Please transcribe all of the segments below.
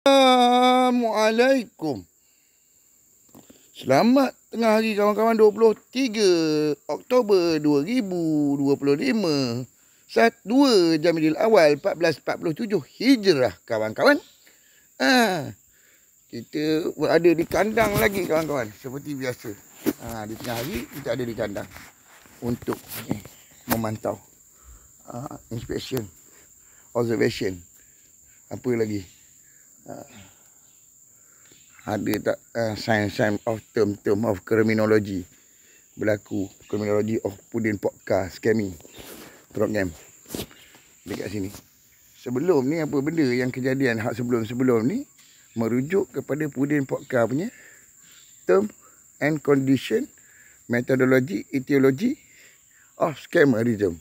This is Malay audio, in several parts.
Assalamualaikum. Selamat tengah hari kawan-kawan. 23 Oktober 2025. 2 Jamil Awal 1447 Hijrah kawan-kawan. Kita berada di kandang lagi kawan-kawan, seperti biasa. Di tengah hari kita ada di kandang untuk memantau inspection, observation. Apa lagi? Ada tak sign of term of criminology berlaku, criminology of Pudin Podcast scamming program dekat sini. Sebelum ni apa benda yang kejadian hak sebelum ni merujuk kepada Pudin Podcast punya term and condition, methodology, etiology of scammerism.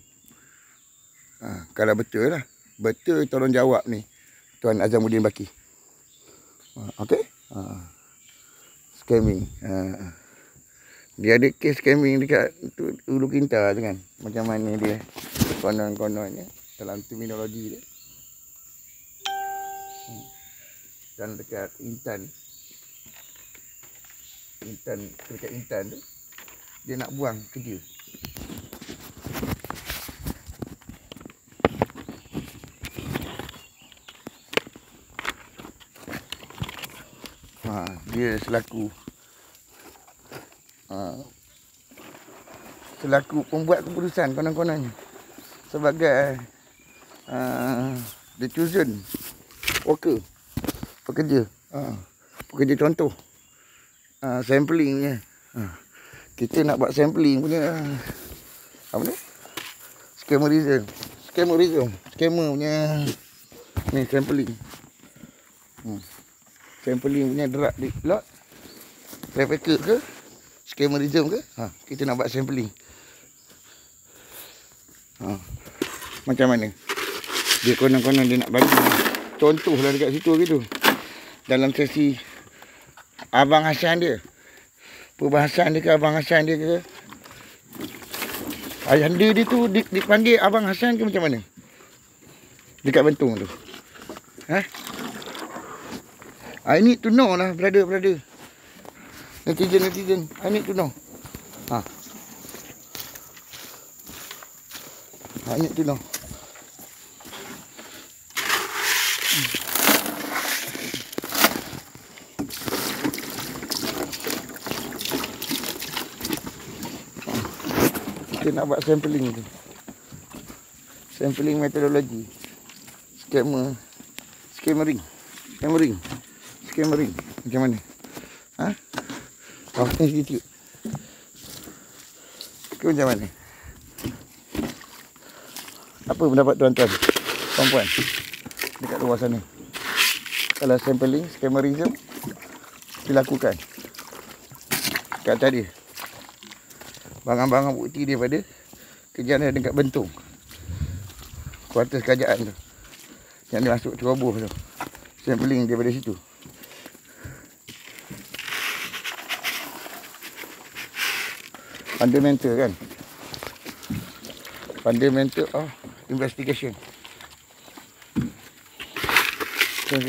Kalau betul lah, betul tolong jawab ni Tuan Azamuddin Baki. Okey. Scamming. Dia ada kes scamming dekat Ulu Kinta tu kan. Macam mana dia konon-kononnya dalam terminologi dia. Dan dekat Intan tu dia nak buang kerja. Dia selaku pembuat keputusan konon-kononnya sebagai the chosen worker, pekerja contoh, sampling punya. Kita nak buat sampling punya apa ni, scammer punya ni sampling. Sampling punya drug lot, trafficker ke, scammerism ke, kita nak buat sampling. Macam mana dia konon-konon dia nak bagi contoh lah dekat situ gitu. Dalam sesi Abang Hassan dia, perbahasan dia ke Abang Hassan dia ke, ayahanda dia tu dipanggil Abang Hassan ke macam mana dekat Bentung tu. I need to know lah, brother. Netizen, I need to know. I need to know. Kita nak buat sampling tu. Sampling metodologi. Scammering. Macam mana? Institute. Ke macam mana? Apa pendapat tuan-tuan, puan-puan dekat luar sana? Kalau sampling, scammerism dilakukan kat tadi, barang-barang bukti daripada kejadian dekat Bentung, kuartus kerajaan tu, yang dia masuk ceroboh tu, sampling daripada situ. Fundamental kan, fundamental of investigation. Sana.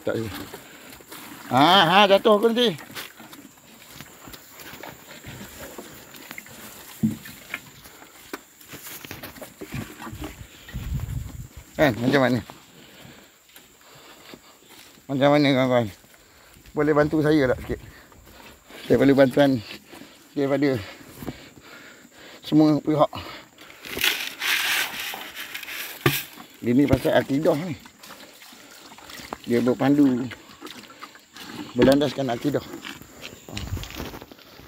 Tak ada. Jatuh aku nanti. Kan, macam mana? Macam mana kawan-kawan? Boleh bantu saya tak sikit? Saya perlu bantuan daripada semua pihak. Ini pasal akidah ni. Dia berpandu berlandaskan akidah.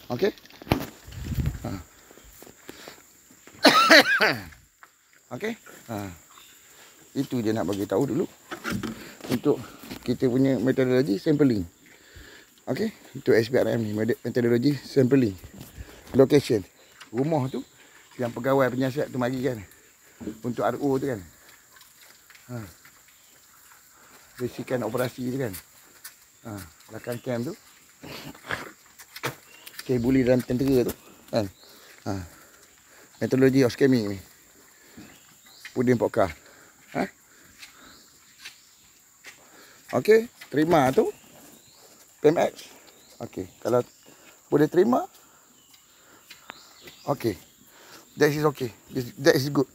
Okey? Okey? Itu je nak bagi tahu dulu untuk kita punya metodologi sampling. Okey, untuk SPRM ni metodologi sampling. Location rumah tu yang pegawai penyiasat tu mari kan untuk RO tu kan. Basikan operasi tu kan. Belakang camp tu. Bully dalam tentera tu kan. Metodologi of scamming ni. Pudin Podcast. Ha? Okey, terima tu. PMX. Okey, kalau boleh terima. Okey. That is okay. That is good.